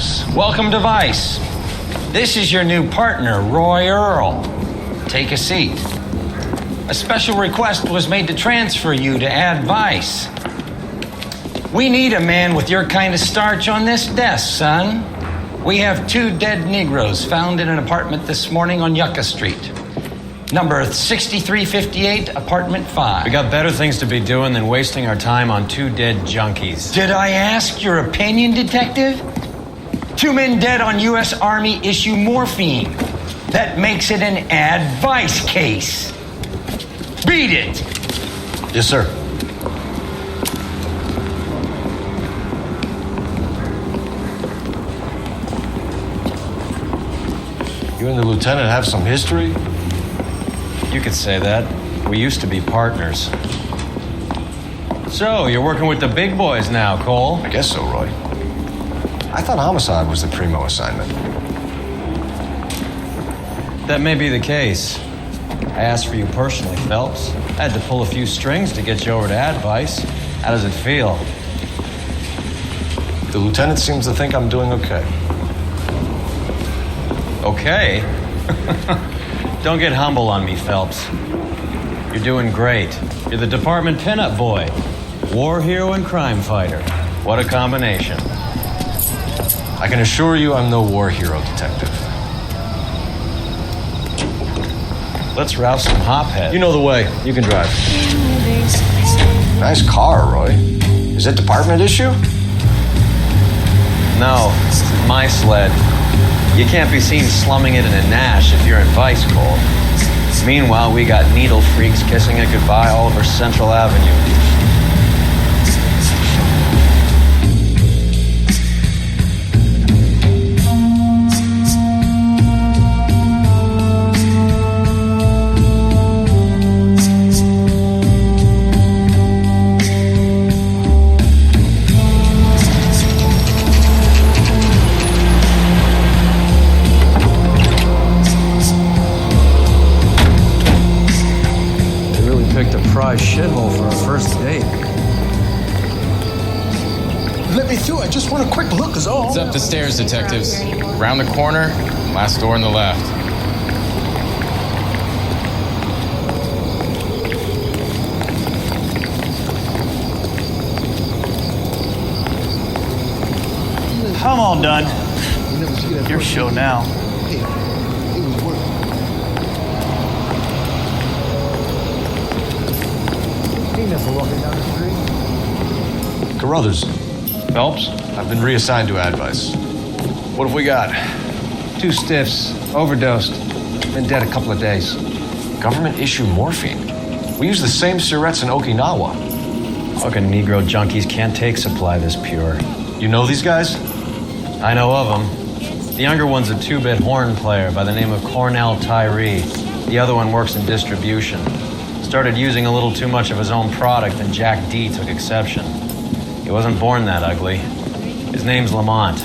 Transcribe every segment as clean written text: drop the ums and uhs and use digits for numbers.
house. Welcome to Vice. This is your new partner, Roy Earl. Take a seat. A special request was made to transfer you to Ad Vice. We need a man with your kind of starch on this desk, son. We have 2 dead Negroes found in an apartment this morning on Yucca Street. Number 6358, apartment 5. We got better things to be doing than wasting our time on 2 dead junkies. Did I ask your opinion, detective? 2 men dead on U.S. Army issue morphine. That makes it an Ad Vice case. Beat it! Yes, sir. You and the lieutenant have some history? You could say that. We used to be partners. So, you're working with the big boys now, Cole? I guess so, Roy. I thought homicide was the primo assignment. That may be the case. I asked for you personally, Phelps. I had to pull a few strings to get you over to Ad Vice. How does it feel? The lieutenant seems to think I'm doing okay. Okay? Don't get humble on me, Phelps. You're doing great. You're the department pinup boy. War hero and crime fighter. What a combination. I can assure you I'm no war hero, detective. Let's rouse some hopheads. You know the way. You can drive. Nice car, Roy. Is it department issue? No, my sled. You can't be seen slumming it in a Nash if you're in Vice, Cole. Meanwhile, we got needle freaks kissing it goodbye all over Central Avenue. Shithole for a first date. Let me through. I just want a quick look is all. It's up the stairs, detectives. Round the corner, last door on the left. I'm all done. Your show now. Carruthers. Phelps? I've been reassigned to Ad Vice. What have we got? 2 stiffs, overdosed, been dead a couple of days. Government issue morphine. We use the same syrettes in Okinawa. Fucking Negro junkies can't take supply this pure. You know these guys? I know of them. The younger one's a 2-bit horn player by the name of Cornell Tyree. The other one works in distribution. Started using a little too much of his own product, and Jack D took exception. He wasn't born that ugly. His name's Lamont.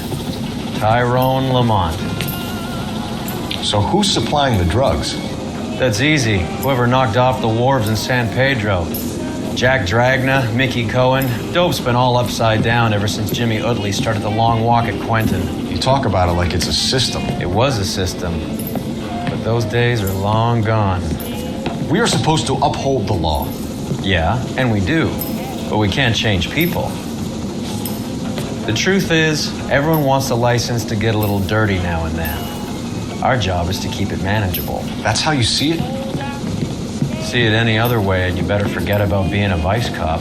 Tyrone Lamont. So who's supplying the drugs? That's easy. Whoever knocked off the wharves in San Pedro. Jack Dragna, Mickey Cohen. Dope's been all upside down ever since Jimmy Utley started the long walk at Quentin. You talk about it like it's a system. It was a system. But those days are long gone. We are supposed to uphold the law. Yeah, and we do. But we can't change people. The truth is, everyone wants a license to get a little dirty now and then. Our job is to keep it manageable. That's how you see it? See it any other way, and you better forget about being a vice cop.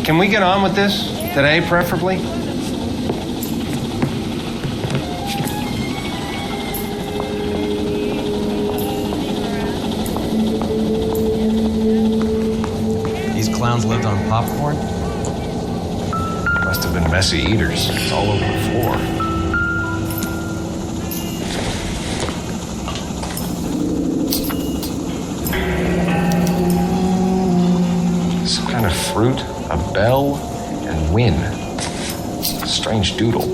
Can we get on with this? Today, preferably? These clowns lived on popcorn? Must have been messy eaters. It's all over the floor. Some kind of fruit, a bell, and win. Strange doodle.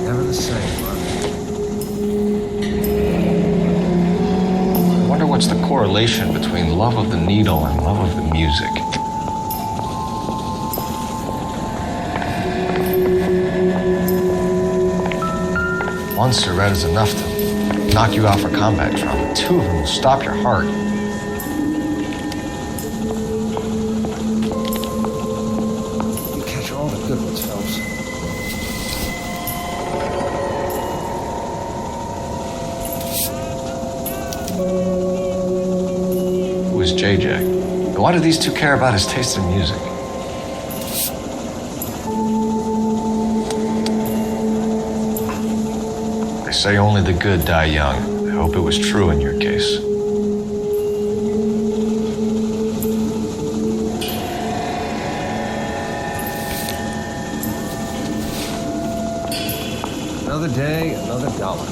Never the same, I wonder what's the correlation between love of the needle and love of the music. One cigarette is enough to knock you out for combat trauma. Two of them will stop your heart. You catch all the good ones, Phelps. Who is J-Jack? And why do these two care about his taste in music? They say only the good die young. I hope it was true in your case. Another day, another dollar.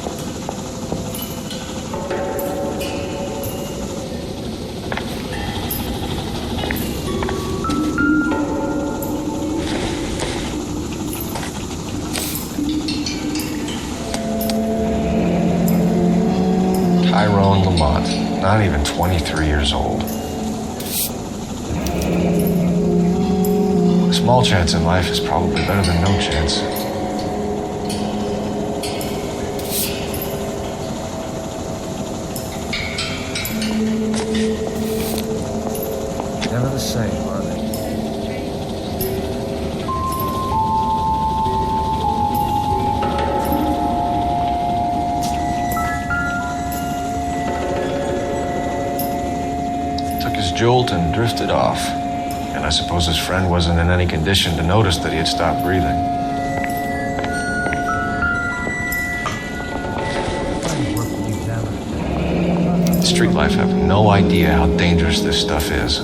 Tyrone Lamont, not even 23 years old. A small chance in life is probably better than no chance. Never the same, are they? Took his jolt and drifted off. And I suppose his friend wasn't in any condition to notice that he had stopped breathing. Street life have no idea how dangerous this stuff is.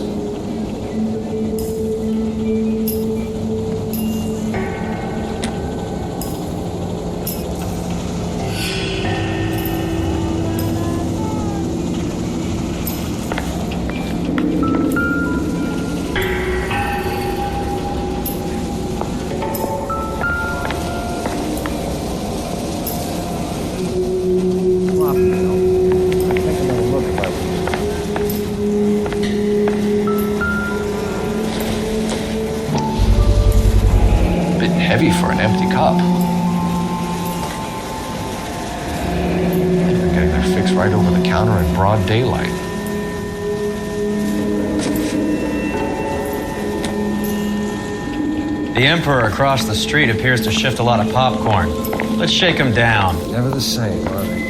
Heavy for an empty cup. They're getting their fix right over the counter in broad daylight. The Emperor across the street appears to shift a lot of popcorn. Let's shake him down. Never the same, are they?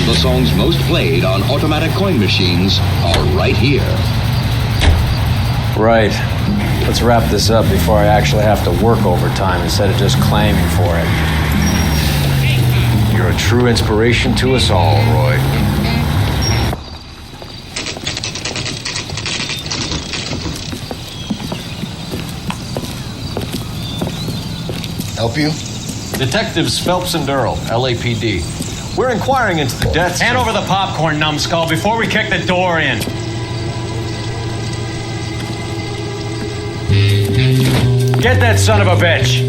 The songs most played on automatic coin machines are right here. Right. Let's wrap this up before I actually have to work overtime instead of just claiming for it. You're a true inspiration to us all, Roy. Help you? Detectives Phelps and Earl, LAPD. We're inquiring into the deaths. Hand over the popcorn, numbskull, before we kick the door in. Get that son of a bitch!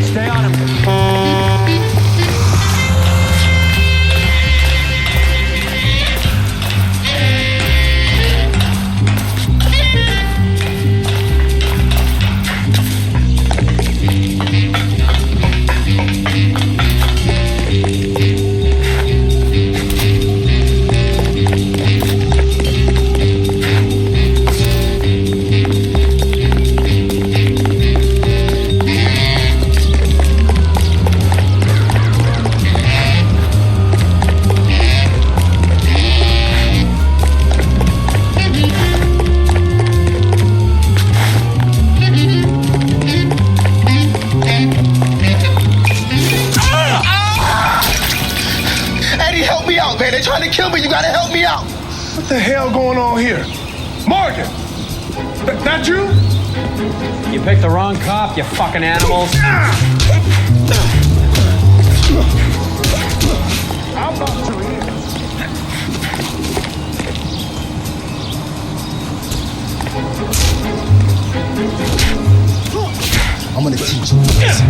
Stay on him. gotta help me out. What the hell going on here? Morgan! That you? You picked the wrong cop, you fucking animals. I'm about to hit. I'm gonna teach you this.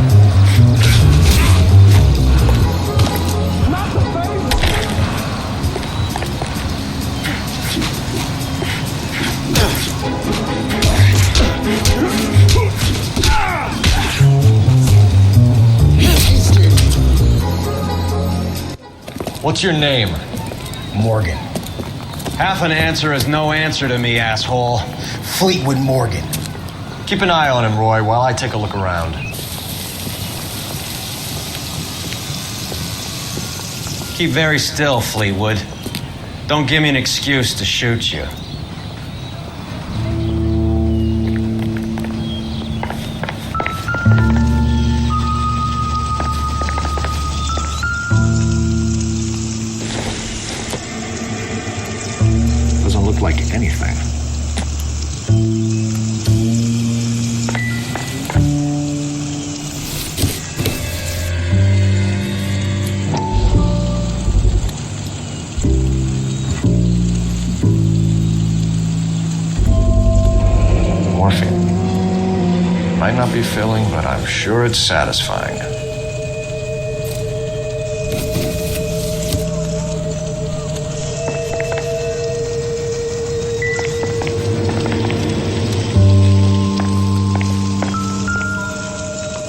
Not the face. What's your name? Morgan. Half an answer is no answer to me, asshole. Fleetwood Morgan. Keep an eye on him, Roy, while I take a look around. Keep very still, Fleetwood. Don't give me an excuse to shoot you. Doesn't look like anything. Morphine. Might not be filling, but I'm sure it's satisfying.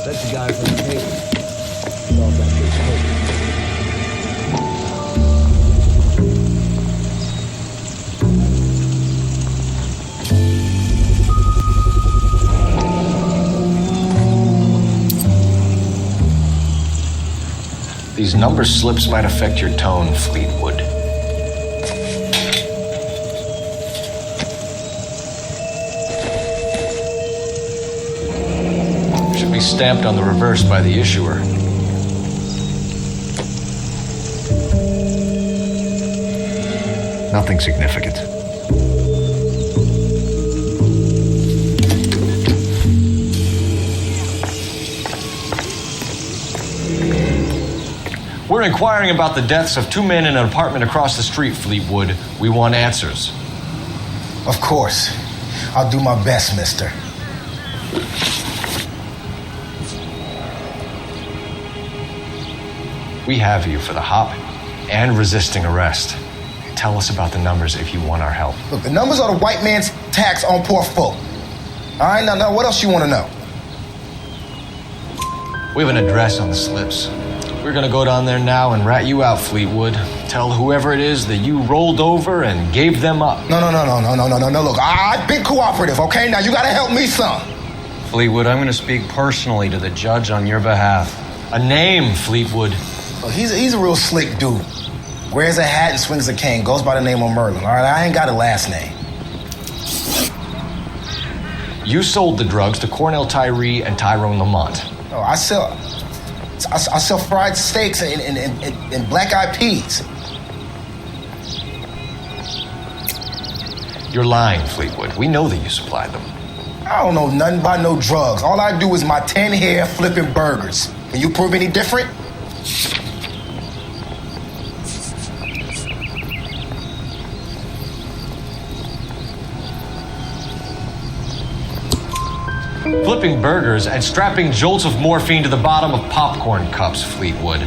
That's the guy from the paper. It's all about this paper. These number slips might affect your tone, Fleetwood. Should be stamped on the reverse by the issuer. Nothing significant. We're inquiring about the deaths of 2 men in an apartment across the street, Fleetwood. We want answers. Of course. I'll do my best, mister. We have you for the hop and resisting arrest. Tell us about the numbers if you want our help. Look, the numbers are the white man's tax on poor folk. All right, now, what else you want to know? We have an address on the slips. We're gonna go down there now and rat you out, Fleetwood. Tell whoever it is that you rolled over and gave them up. No. Look, I've been cooperative, okay? Now you gotta help me some. Fleetwood, I'm gonna speak personally to the judge on your behalf. A name, Fleetwood. Look, he's a real slick dude. Wears a hat and swings a cane. Goes by the name of Merlin, all right? I ain't got a last name. You sold the drugs to Cornell Tyree and Tyrone Lamont. No, I sell fried steaks and black-eyed peas. You're lying, Fleetwood. We know that you supplied them. I don't know nothing about no drugs. All I do is my 10 hair flipping burgers. Can you prove any different? Flipping burgers and strapping jolts of morphine to the bottom of popcorn cups, Fleetwood.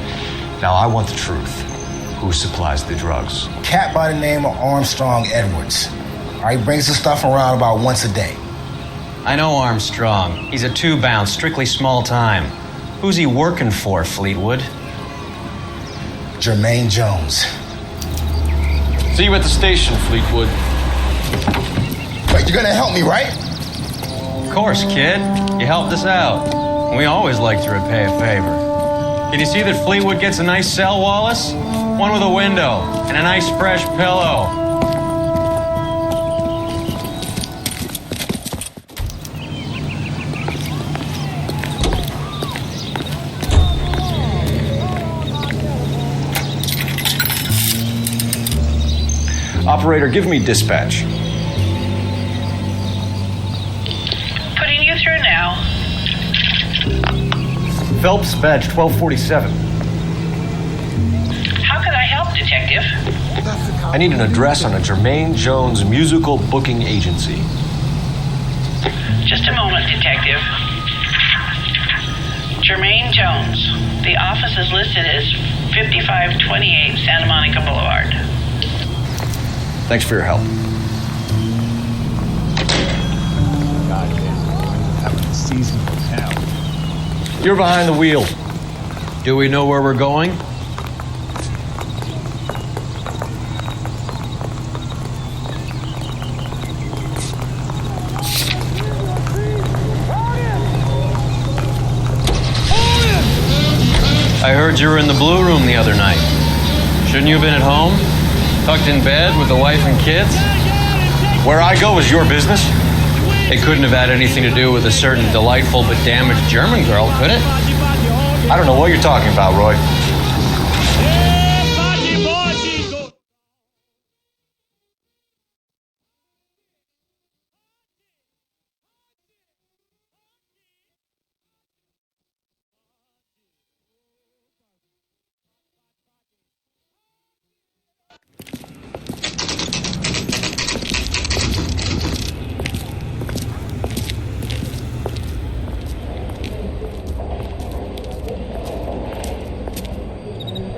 Now I want the truth. Who supplies the drugs? Cat by the name of Armstrong Edwards. All right, he brings the stuff around about once a day. I know Armstrong. He's a 2-bounce, strictly small time. Who's he working for, Fleetwood? Jermaine Jones. See you at the station, Fleetwood. Wait, you're gonna help me, right? Of course, kid. You helped us out. We always like to repay a favor. Can you see that Fleetwood gets a nice cell, Wallace? One with a window and a nice fresh pillow. Operator, give me dispatch. Putting you through now. Phelps, badge 1247. How can I help, Detective? I need an address on a Jermaine Jones musical booking agency. Just a moment, Detective. Jermaine Jones. The office is listed as 5528 Santa Monica Boulevard. Thanks for your help. You're behind the wheel. Do we know where we're going? I heard you were in the Blue Room the other night. Shouldn't you have been at home? Tucked in bed with the wife and kids? Where I go is your business? It couldn't have had anything to do with a certain delightful but damaged German girl, could it? I don't know what you're talking about, Roy.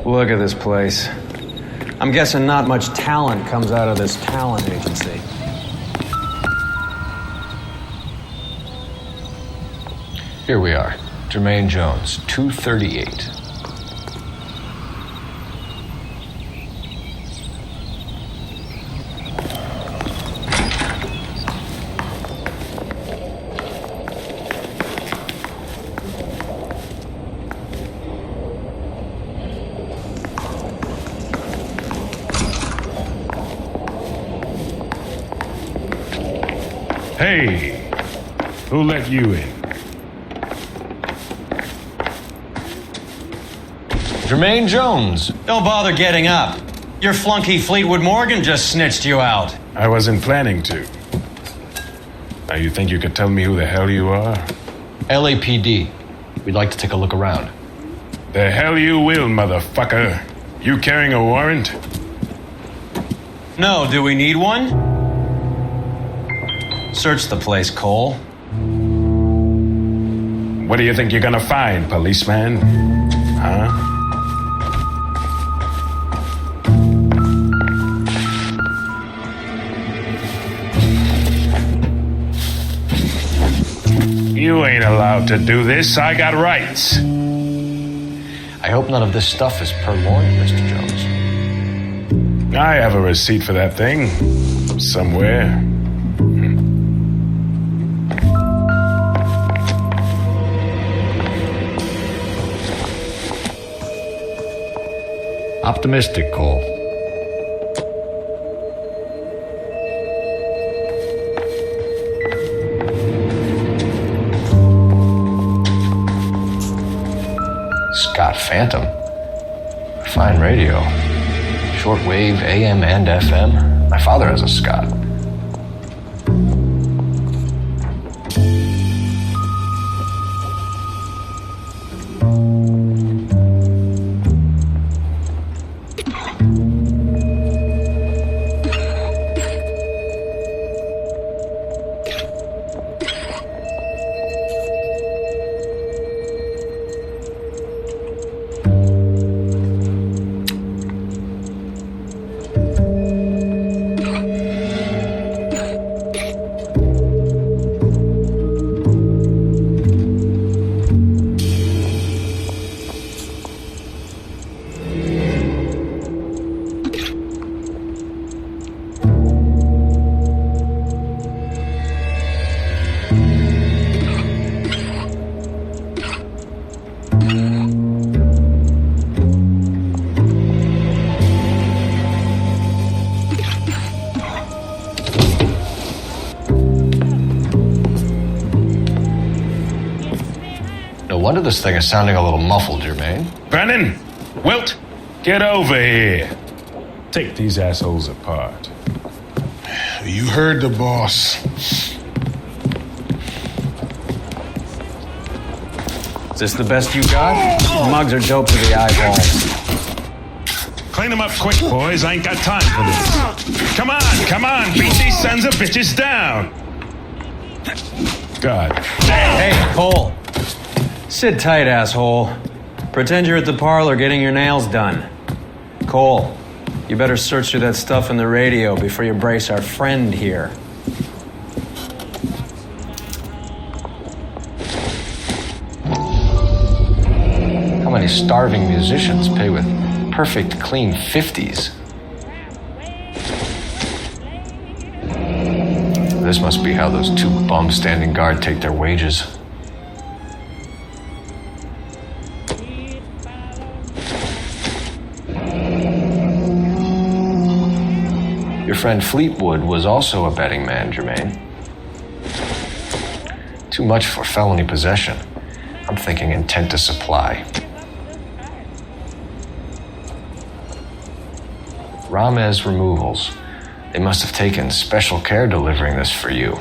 Look at this place. I'm guessing not much talent comes out of this talent agency. Here we are. Jermaine Jones, 238. Hey, who let you in? Jermaine Jones. Don't bother getting up. Your flunky Fleetwood Morgan just snitched you out. I wasn't planning to. Now you think you could tell me who the hell you are? LAPD. We'd like to take a look around. The hell you will, motherfucker. You carrying a warrant? No, do we need one? Search the place, Cole. What do you think you're gonna find, policeman? Huh? You ain't allowed to do this. I got rights. I hope none of this stuff is purloined, Mr. Jones. I have a receipt for that thing. Somewhere. Optimistic, Cole. Scott Phantom. Fine radio. Shortwave, AM and FM. My father has a Scott. No wonder this thing is sounding a little muffled, Jermaine. Brennan, Wilt, get over here. Take these assholes apart. You heard the boss. Is this the best you got? The mugs are dope to the eyeballs. Clean them up quick, boys. I ain't got time for this. Come on. Beat these sons of bitches down. God damn. Hey, Cole. Sit tight, asshole. Pretend you're at the parlor getting your nails done. Cole, you better search through that stuff in the radio before you brace our friend here. How many starving musicians pay with perfect, clean 50s? This must be how those two bums standing guard take their wages. Your friend Fleetwood was also a betting man, Jermaine. Too much for felony possession. I'm thinking intent to supply. Ramez Removals. They must have taken special care delivering this for you.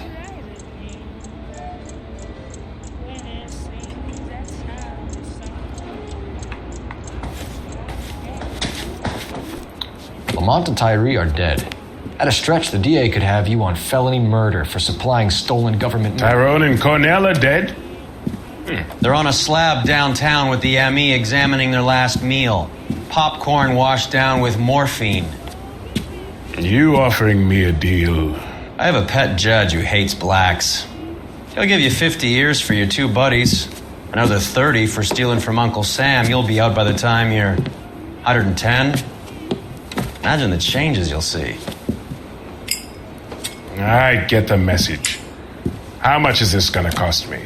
Lamont and Tyree are dead. At a stretch, the DA could have you on felony murder for supplying stolen government... Tyrone and Cornell are dead? They're on a slab downtown with the ME examining their last meal. Popcorn washed down with morphine. You offering me a deal? I have a pet judge who hates blacks. He'll give you 50 years for your two buddies. Another 30 for stealing from Uncle Sam. You'll be out by the time you're 110. Imagine the changes you'll see. I get the message. How much is this gonna cost me?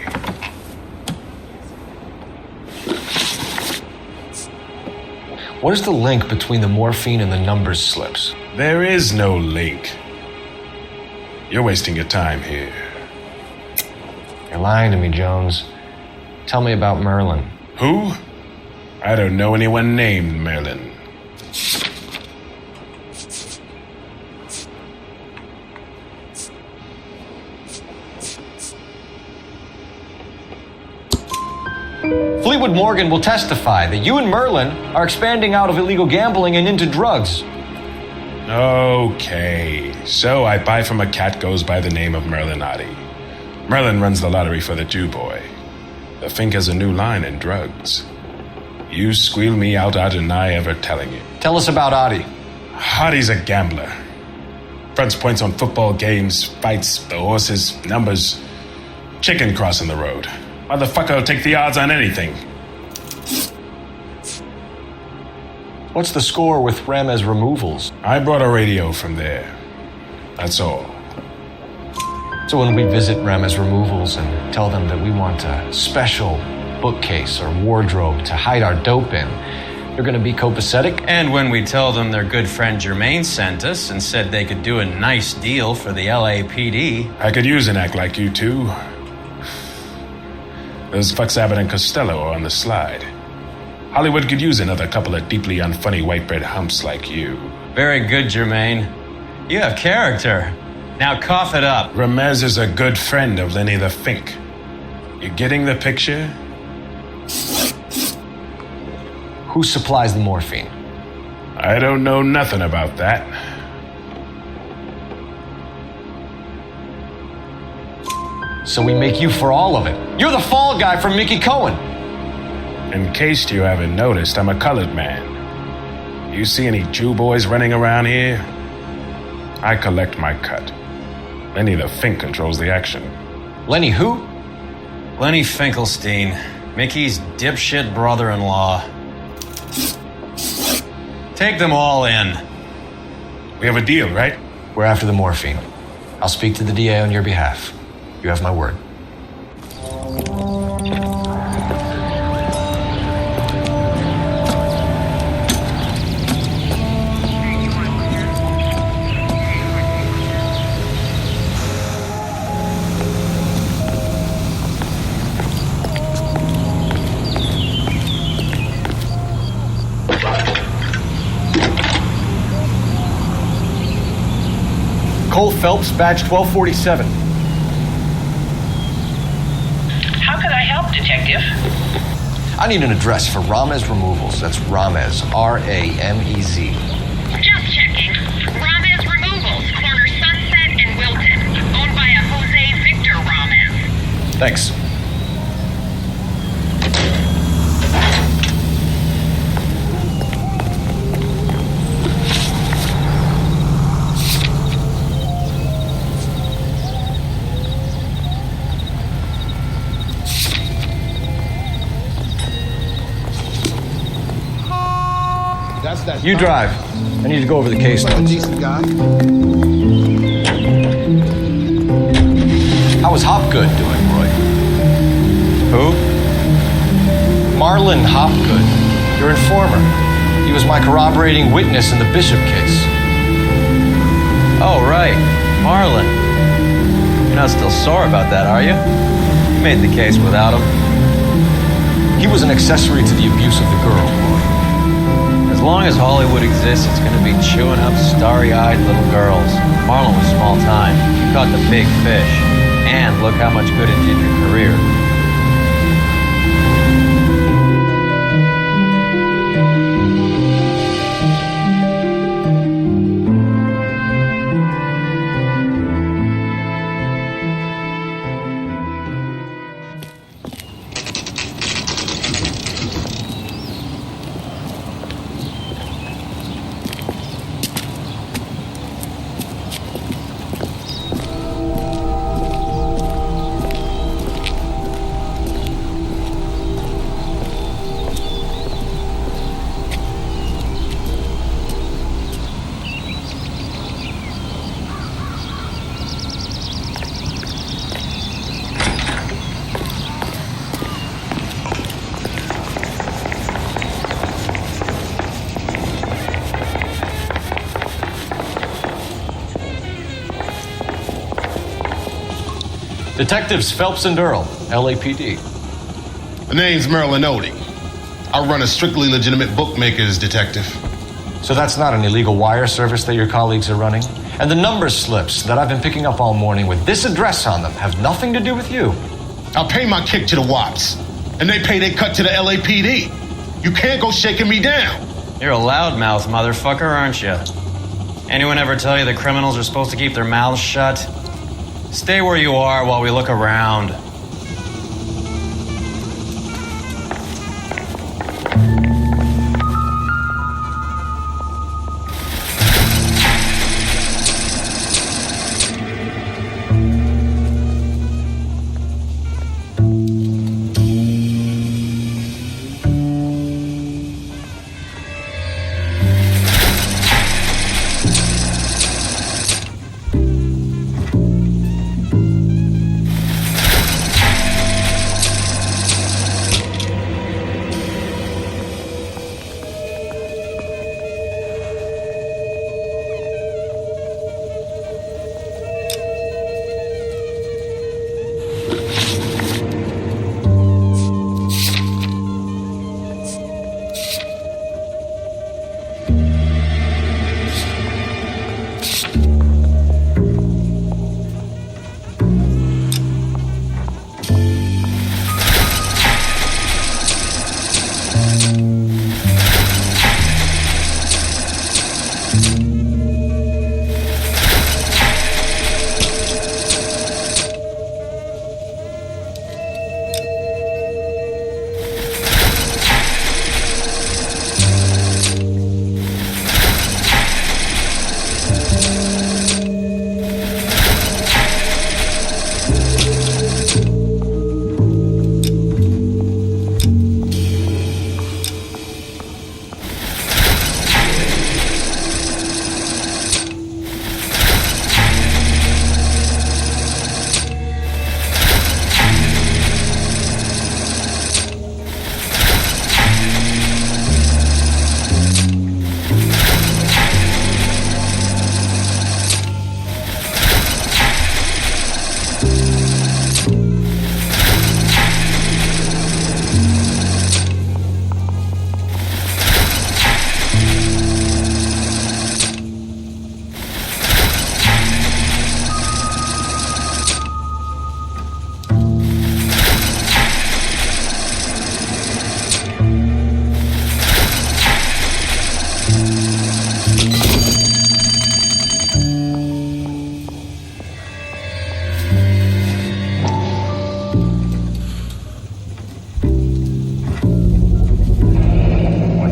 What is the link between the morphine and the numbers slips? There is no link. You're wasting your time here. You're lying to me, Jones. Tell me about Merlin. Who? I don't know anyone named Merlin. Fleetwood Morgan will testify that you and Merlin are expanding out of illegal gambling and into drugs. Okay, so I buy from a cat goes by the name of Merlinotti. Merlin runs the lottery for the Jew boy. The Fink has a new line in drugs. You squeal me out, I deny ever telling you. Tell us about Adi. Adi's a gambler. Fronts points on football games, fights, the horses, numbers. Chicken crossing the road. Motherfucker will take the odds on anything. What's the score with Ramez Removals? I brought a radio from there. That's all. So when we visit Ramez Removals and tell them that we want a special bookcase or wardrobe to hide our dope in, you're gonna be copacetic? And when we tell them their good friend Jermaine sent us and said they could do a nice deal for the LAPD. I could use an act like you two. Those fucks Abbott and Costello are on the slide. Hollywood could use another couple of deeply unfunny white bread humps like you. Very good, Jermaine. You have character. Now cough it up. Ramez is a good friend of Lenny the Fink. You getting the picture? Who supplies the morphine? I don't know nothing about that. So we make you for all of it. You're the fall guy from Mickey Cohen. In case you haven't noticed, I'm a colored man. You see any Jew boys running around here? I collect my cut. Lenny the Fink controls the action. Lenny who? Lenny Finkelstein, Mickey's dipshit brother-in-law. Take them all in. We have a deal, right? We're after the morphine. I'll speak to the DA on your behalf. You have my word. Nicole Phelps, badge 1247. How can I help, Detective? I need an address for Ramez Removals. That's Ramez, R-A-M-E-Z. Just checking. Ramez Removals, corner Sunset and Wilton. Owned by a Jose Victor Ramez. Thanks. You drive. I need to go over the case notes. How was Hopgood doing, Roy? Who? Marlon Hopgood, your informer. He was my corroborating witness in the Bishop case. Oh, right. Marlon. You're not still sore about that, are you? You made the case without him. He was an accessory to the abuse of the girl, Roy. As long as Hollywood exists, it's going to be chewing up starry-eyed little girls. Marlon was small time. He caught the big fish. And look how much good it did your career. Detectives Phelps and Earl, LAPD. The name's Merlin Odie. I run a strictly legitimate bookmaker's detective. So that's not an illegal wire service that your colleagues are running? And the number slips that I've been picking up all morning with this address on them have nothing to do with you? I pay my kick to the WAPs, and they pay their cut to the LAPD. You can't go shaking me down. You're a loudmouth motherfucker, aren't you? Anyone ever tell you that criminals are supposed to keep their mouths shut? Stay where you are while we look around.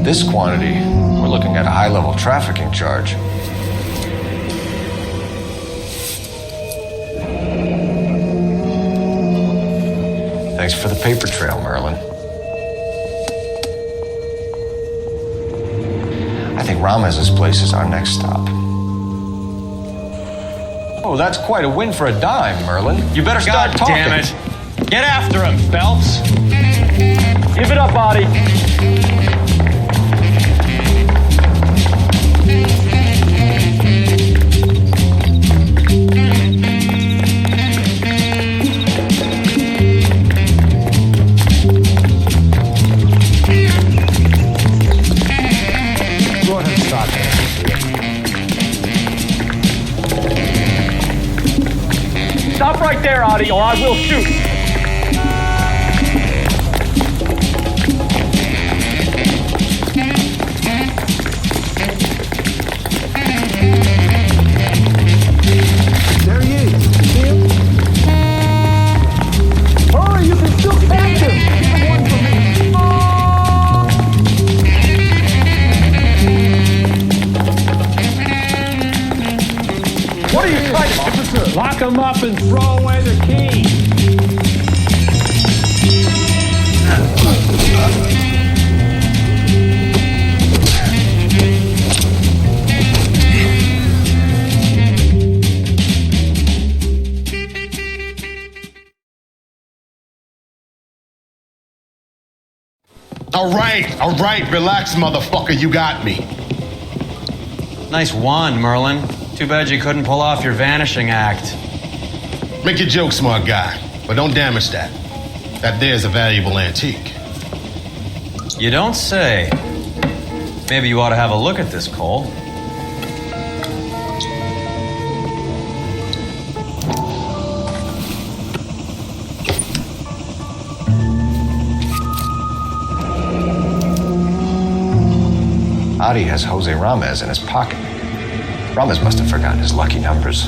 this quantity, we're looking at a high-level trafficking charge. Thanks for the paper trail, Merlin. I think Ramez's place is our next stop. Oh, that's quite a win for a dime, Merlin. You better start God talking. damn it. Get after him, Phelps. Give it up, Audie. Go ahead and start there. Stop right there, Audie, or I will shoot. There he is. See him? Hurry, you can still catch him. Give him one for me. What are you trying to... Officer, lock him up and throw away the key. All right, relax, motherfucker, you got me. Nice wand, Merlin. Too bad you couldn't pull off your vanishing act. Make your joke, smart guy, but don't damage that. That there's a valuable antique. You don't say. Maybe you ought to have a look at this, Cole. Adi has Jose Ramez in his pocket. Ramez must have forgotten his lucky numbers.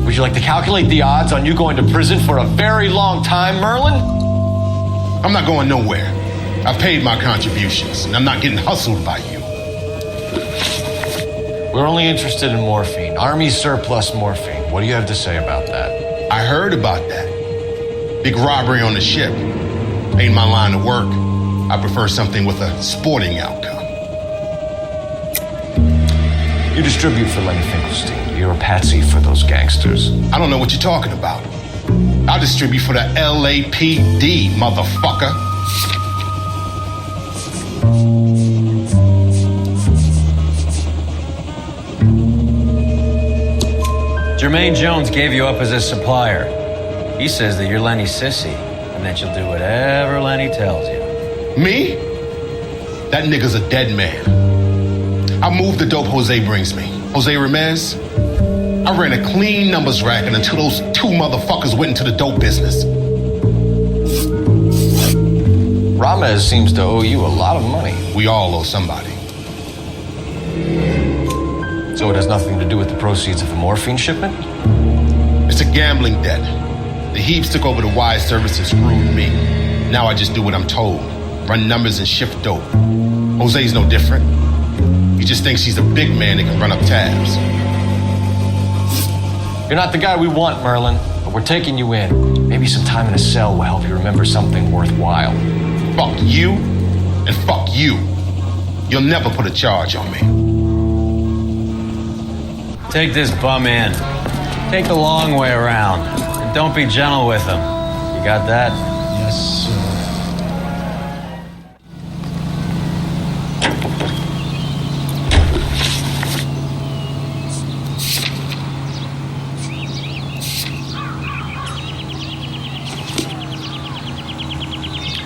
Would you like to calculate the odds on you going to prison for a very long time, Merlin? I'm not going nowhere. I paid my contributions, and I'm not getting hustled by you. We're only interested in morphine. Army surplus morphine. What do you have to say about that? I heard about that. Big robbery on the ship. Ain't my line of work. I prefer something with a sporting outcome. You distribute for Lenny Finkelstein. You're a patsy for those gangsters. I don't know what you're talking about. I distribute for the LAPD, motherfucker. Jermaine Jones gave you up as his supplier. He says that you're Lenny's sissy and that you'll do whatever Lenny tells you. Me? That nigga's a dead man. I moved the dope Jose brings me. Jose Ramez? I ran a clean numbers racket until those two motherfuckers went into the dope business. Ramez seems to owe you a lot of money. We all owe somebody. So it has nothing to do with the proceeds of the morphine shipment? It's a gambling debt. The Heaps took over the wire service and screwed me. Now I just do what I'm told. Run numbers and shift dope. Jose's no different. He just thinks he's a big man that can run up tabs. You're not the guy we want, Merlin, but we're taking you in. Maybe some time in a cell will help you remember something worthwhile. Fuck you and fuck you. You'll never put a charge on me. Take this bum in. Take the long way around. And don't be gentle with him. You got that? Yes, sir.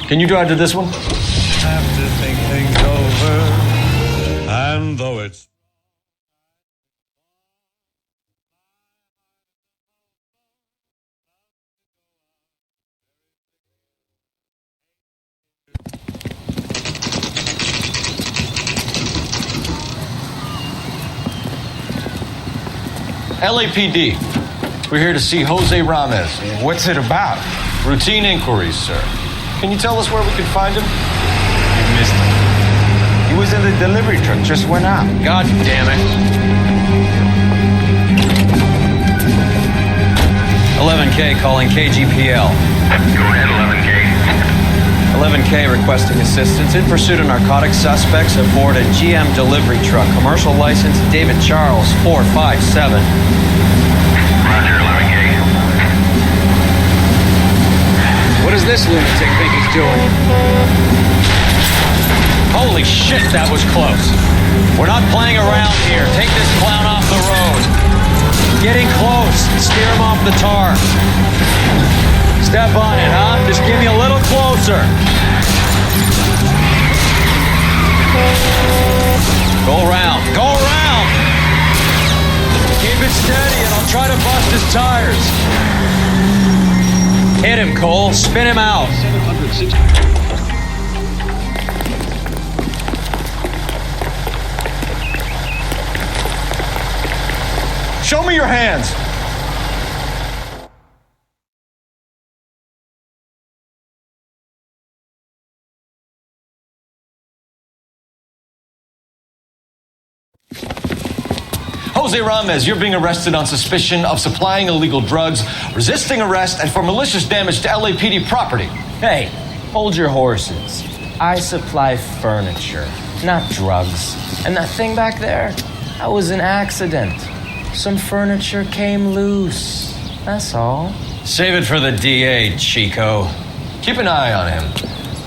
Can you drive to this one? Have to think things over, and though it's LAPD. We're here to see Jose Ramez. What's it about? Routine inquiries, sir. Can you tell us where we can find him? You missed him. He was in the delivery truck, just went out. God damn it. 11K calling KGPL. Go ahead, 11K. 11K requesting assistance in pursuit of narcotic suspects aboard a GM delivery truck. Commercial license David Charles 457. Roger, 11K. What does this lunatic think he's doing? Holy shit, that was close. We're not playing around here. Take this clown off the road. Getting close. Steer him off the tar. Step on it, huh? Just give me a little closer. Go around. Go around. Keep it steady and I'll try to bust his tires. Hit him, Cole. Spin him out. 760. Show me your hands. Jose Ramez, you're being arrested on suspicion of supplying illegal drugs, resisting arrest, and for malicious damage to LAPD property. Hey, hold your horses. I supply furniture, not drugs. And that thing back there, that was an accident. Some furniture came loose. That's all. Save it for the DA, Chico. Keep an eye on him.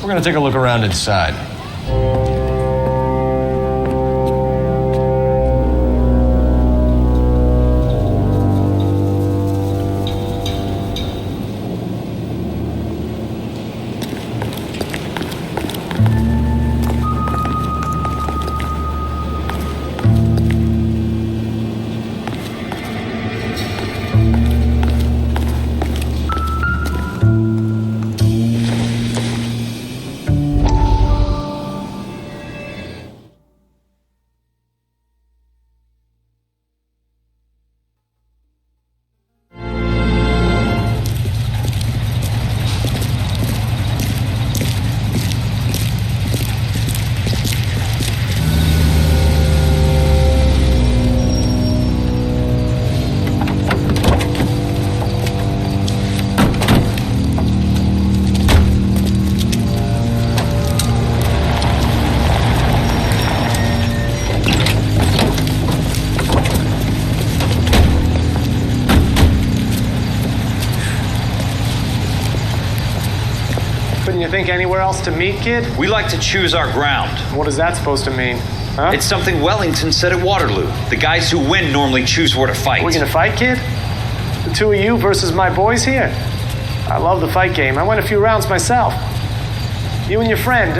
We're gonna take a look around inside. Couldn't you think anywhere else to meet, kid? We like to choose our ground. What is that supposed to mean? Huh? It's something Wellington said at Waterloo. The guys who win normally choose where to fight. We gonna fight, kid? The two of you versus my boys here? I love the fight game. I went a few rounds myself. You and your friend,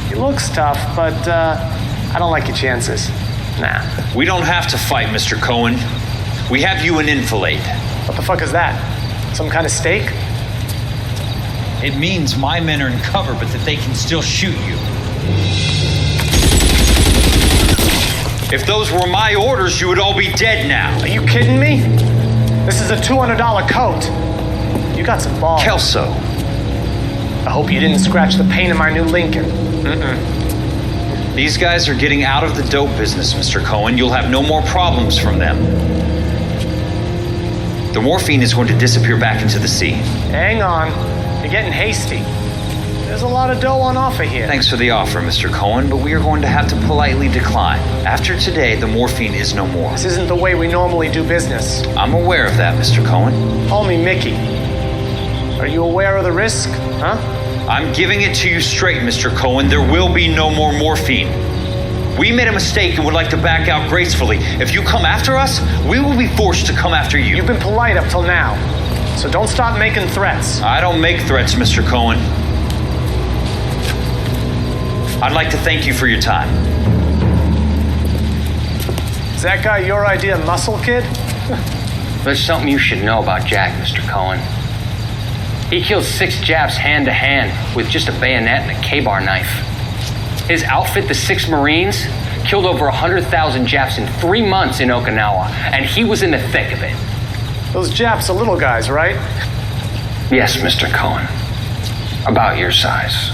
he looks tough, but I don't like your chances. Nah. We don't have to fight, Mr. Cohen. We have you in enfilade. What the fuck is that? Some kind of steak? It means my men are in cover, but that they can still shoot you. If those were my orders, you would all be dead now. Are you kidding me? This is a $200 coat. You got some balls. Kelso. I hope you didn't scratch the paint of my new Lincoln. These guys are getting out of the dope business, Mr. Cohen. You'll have no more problems from them. The morphine is going to disappear back into the sea. Hang on. You're getting hasty. There's a lot of dough on offer here. Thanks for the offer, Mr. Cohen, but we are going to have to politely decline. After today, the morphine is no more. This isn't the way we normally do business. I'm aware of that, Mr. Cohen. Call me Mickey. Are you aware of the risk, huh? I'm giving it to you straight, Mr. Cohen. There will be no more morphine. We made a mistake and would like to back out gracefully. If you come after us, we will be forced to come after you. You've been polite up till now, so don't stop making threats. I don't make threats, Mr. Cohen. I'd like to thank you for your time. Is that guy your idea of muscle, kid? There's something you should know about Jack, Mr. Cohen. He killed 6 Japs hand to hand with just a bayonet and a K-bar knife. His outfit, the 6 Marines, killed over 100,000 Japs in 3 months in Okinawa, and he was in the thick of it. Those Japs are little guys, right? Yes, Mr. Cohen. About your size.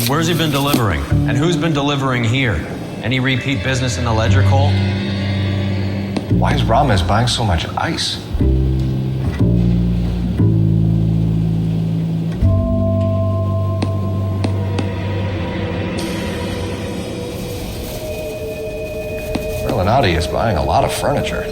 Where's he been delivering? And who's been delivering here? Any repeat business in the ledger, Cole? Why is Ramez buying so much ice? Merlinati is buying a lot of furniture.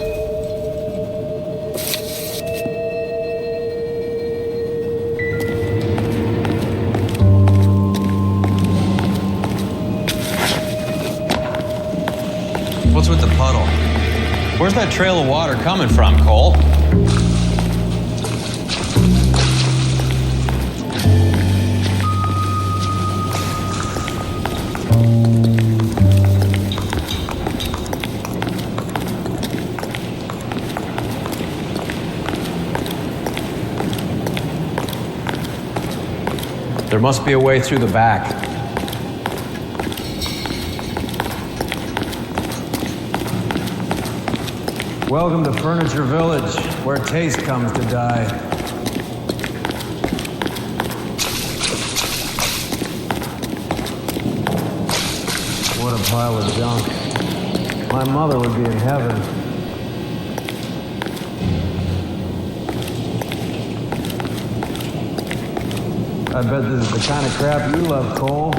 What's with the puddle? Where's that trail of water coming from, Cole? There must be a way through the back. Welcome to Furniture Village, where taste comes to die. What a pile of junk. My mother would be in heaven. I bet this is the kind of crap you love, Cole.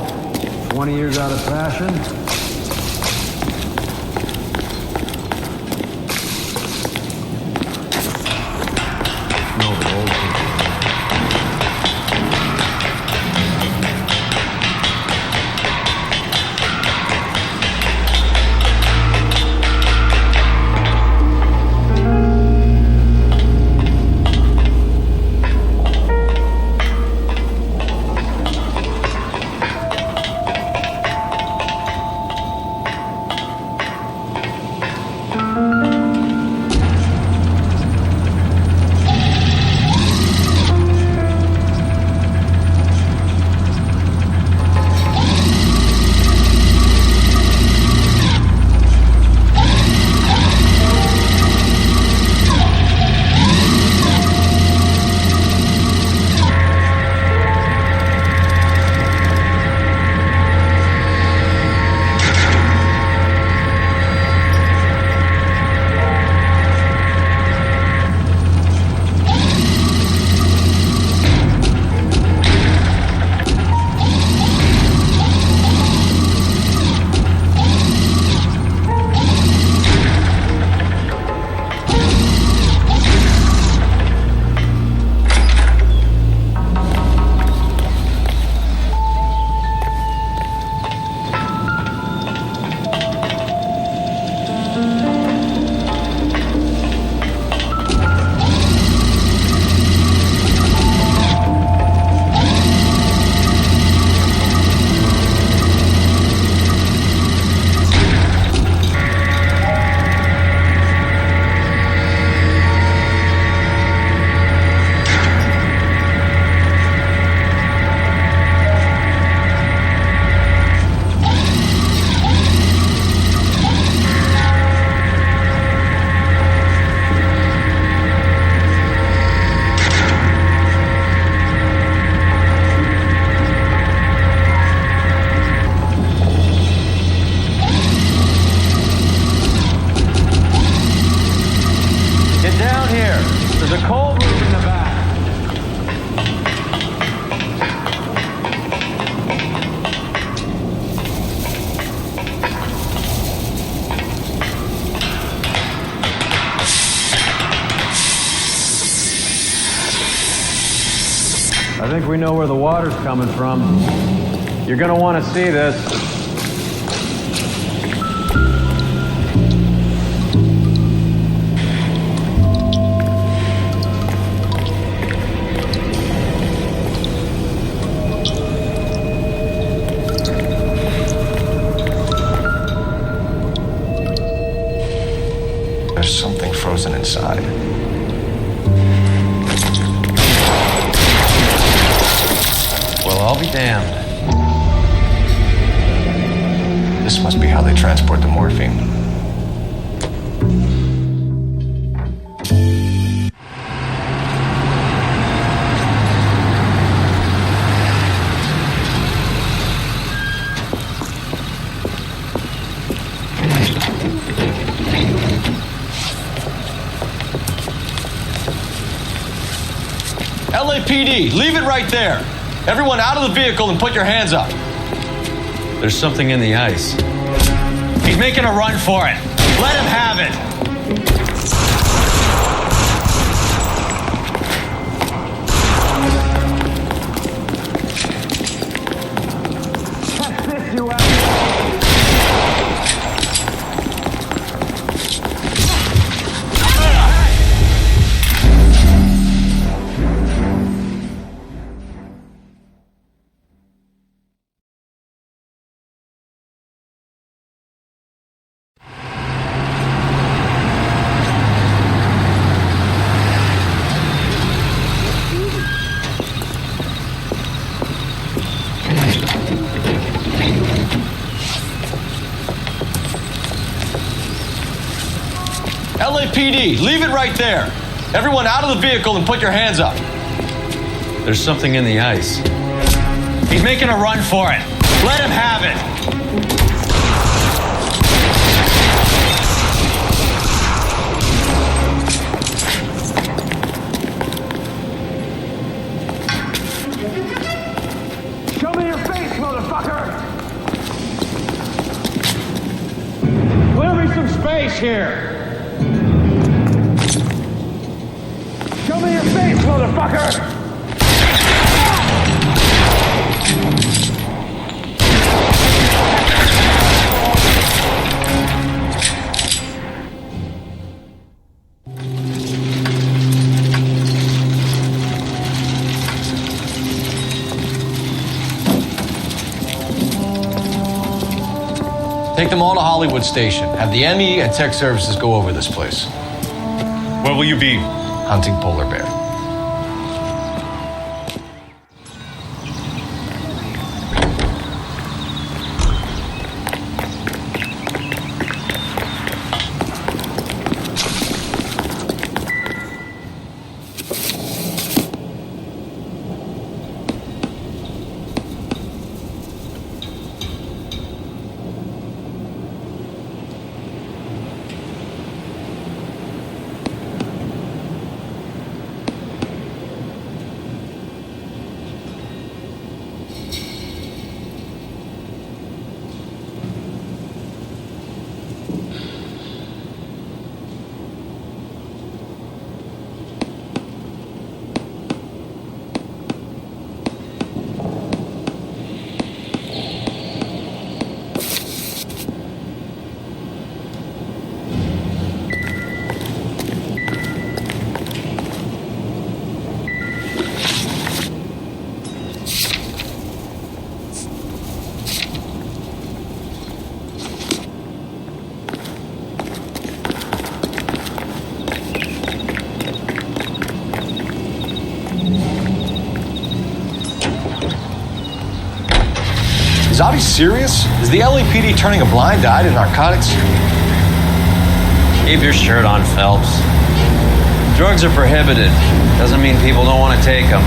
20 years out of fashion. I think we know where the water's coming from. You're gonna want to see this. There's something frozen inside. Well, I'll be damned. This must be how they transport the morphine. LAPD, leave it right there. Everyone out of the vehicle and put your hands up. There's something in the ice. He's making a run for it. Let him have it. LAPD, leave it right there. Everyone out of the vehicle and put your hands up. There's something in the ice. He's making a run for it. Let him have it. Show me your face, motherfucker! Clear me some space here. Show me your face, motherfucker! Take them all to Hollywood Station. Have the ME and tech services go over this place. Where will you be? Hunting polar bear. Is Avi serious? Is the LAPD turning a blind eye to narcotics? Keep your shirt on, Phelps. Drugs are prohibited. Doesn't mean people don't want to take them.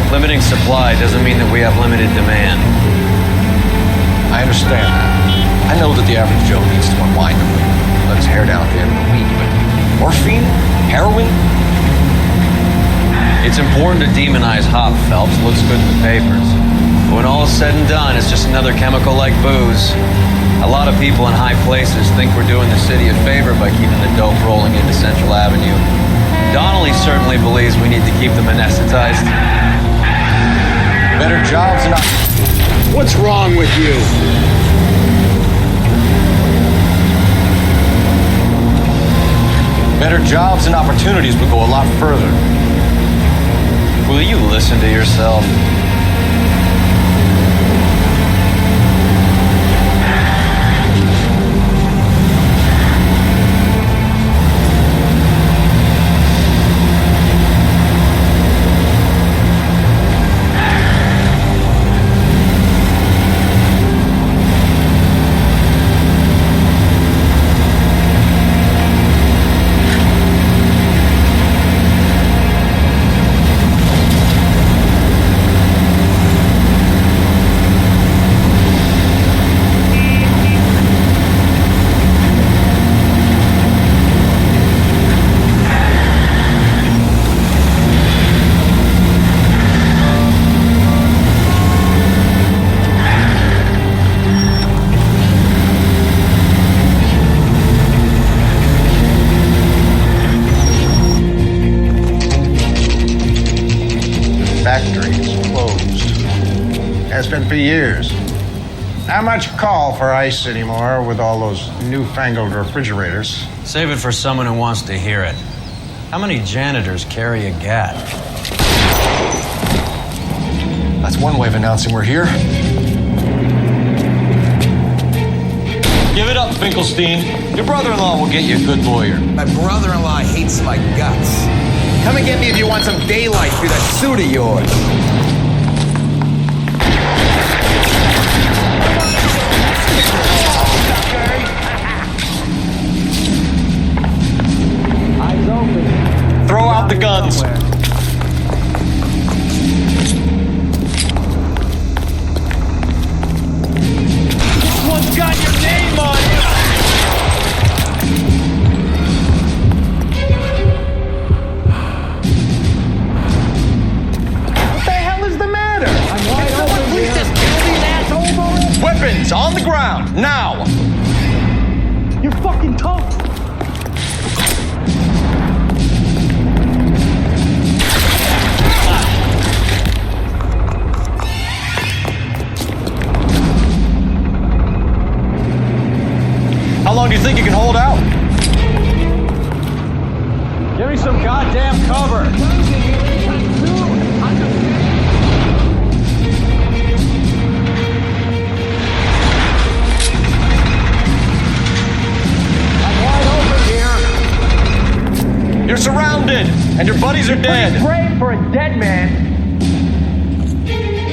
Limiting supply doesn't mean that we have limited demand. I understand that. I know that the average Joe needs to unwind a little, let his hair down at the end of the week, but morphine? Heroin? It's important to demonize hop, Phelps. Looks good in the papers. But when all is said and done, it's just another chemical like booze. A lot of people in high places think we're doing the city a favor by keeping the dope rolling into Central Avenue. Donnelly certainly believes we need to keep them anesthetized. Better jobs and... What's wrong with you? Better jobs and opportunities would go a lot further. Will you listen to yourself? For years. Not much call for ice anymore with all those newfangled refrigerators. Save it for someone who wants to hear it. How many janitors carry a gat? That's one way of announcing we're here. Give it up, Finkelstein. Your brother-in-law will get you a good lawyer. My brother-in-law hates my guts. Come and get me if you want some daylight through that suit of yours. Throw out the guns. This one's got your name on it. What the hell is the matter? I'm wide open here. Please just kill these assholes already. Weapons on the ground, now! You're fucking tough. How long do you think you can hold out? Give me some goddamn cover. 'em. You're surrounded, and your buddies are dead. Pray for a dead man.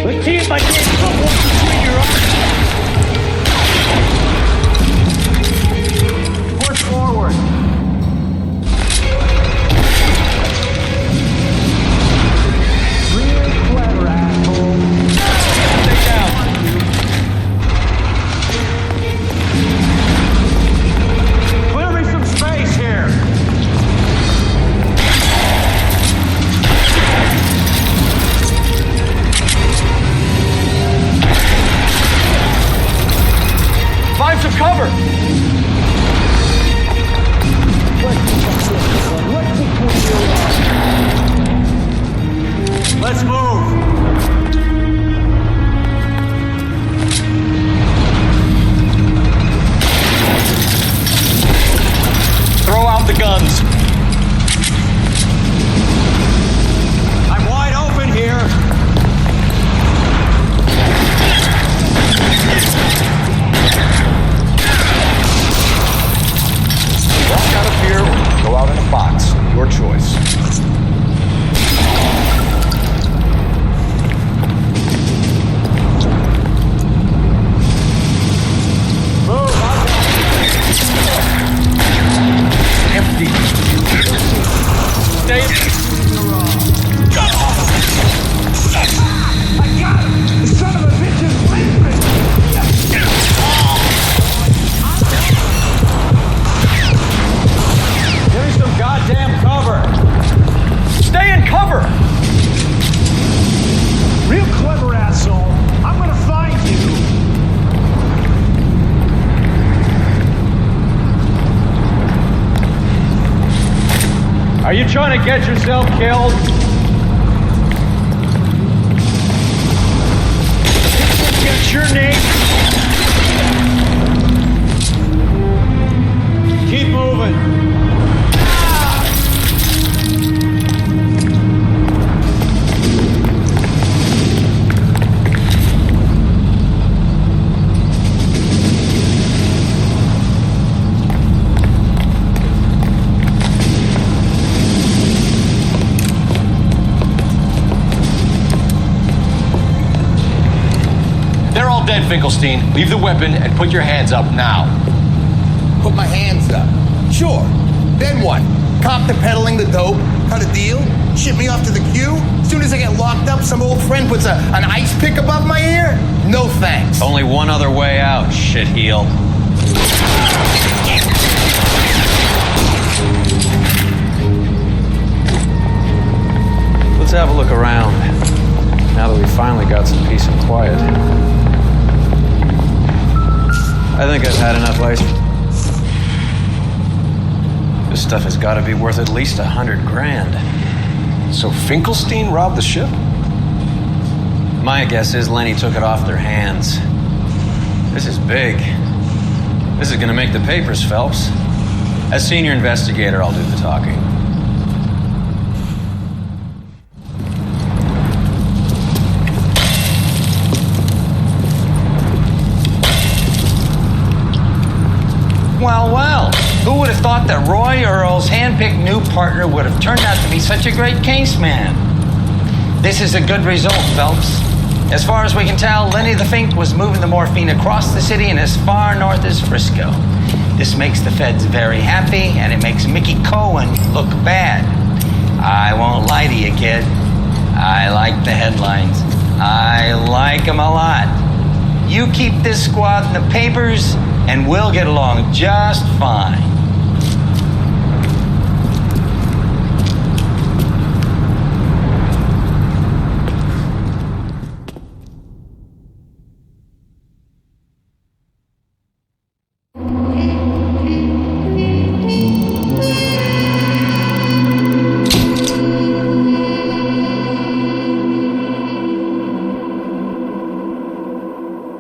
Let's see if I can't put one between your eyes. Push forward. Really clever, asshole. Stay down. Clear me some space here. Find some cover. Let's move. Throw out the guns. I'm wide open here. Walk out of here or go out in a box. Your choice. Empty. Stay. I got him! The son of a bitch is leaving! Give me some goddamn cover! Stay in cover. Real clever, asshole. I'm gonna find you. Are you trying to get yourself killed? What's your name? Keep moving. Dead, Finkelstein. Leave the weapon and put your hands up now. Put my hands up. Sure. Then what? Cop to peddling the dope? Cut a deal? Ship me off to the queue? As soon as I get locked up, some old friend puts an ice pick above my ear? No thanks. Only one other way out, shitheel. Let's have a look around, now that we finally got some peace and quiet. I think I've had enough ice. This stuff has got to be worth at least $100 grand. So Finkelstein robbed the ship? My guess is Lenny took it off their hands. This is big. This is going to make the papers, Phelps. As senior investigator, I'll do the talking. Well, well, who would have thought that Roy Earl's hand-picked new partner would have turned out to be such a great case man? This is a good result, Phelps. As far as we can tell, Lenny the Fink was moving the morphine across the city and as far north as Frisco. This makes the feds very happy, and it makes Mickey Cohen look bad. I won't lie to you, kid. I like the headlines. I like them a lot. You keep this squad in the papers, and we'll get along just fine.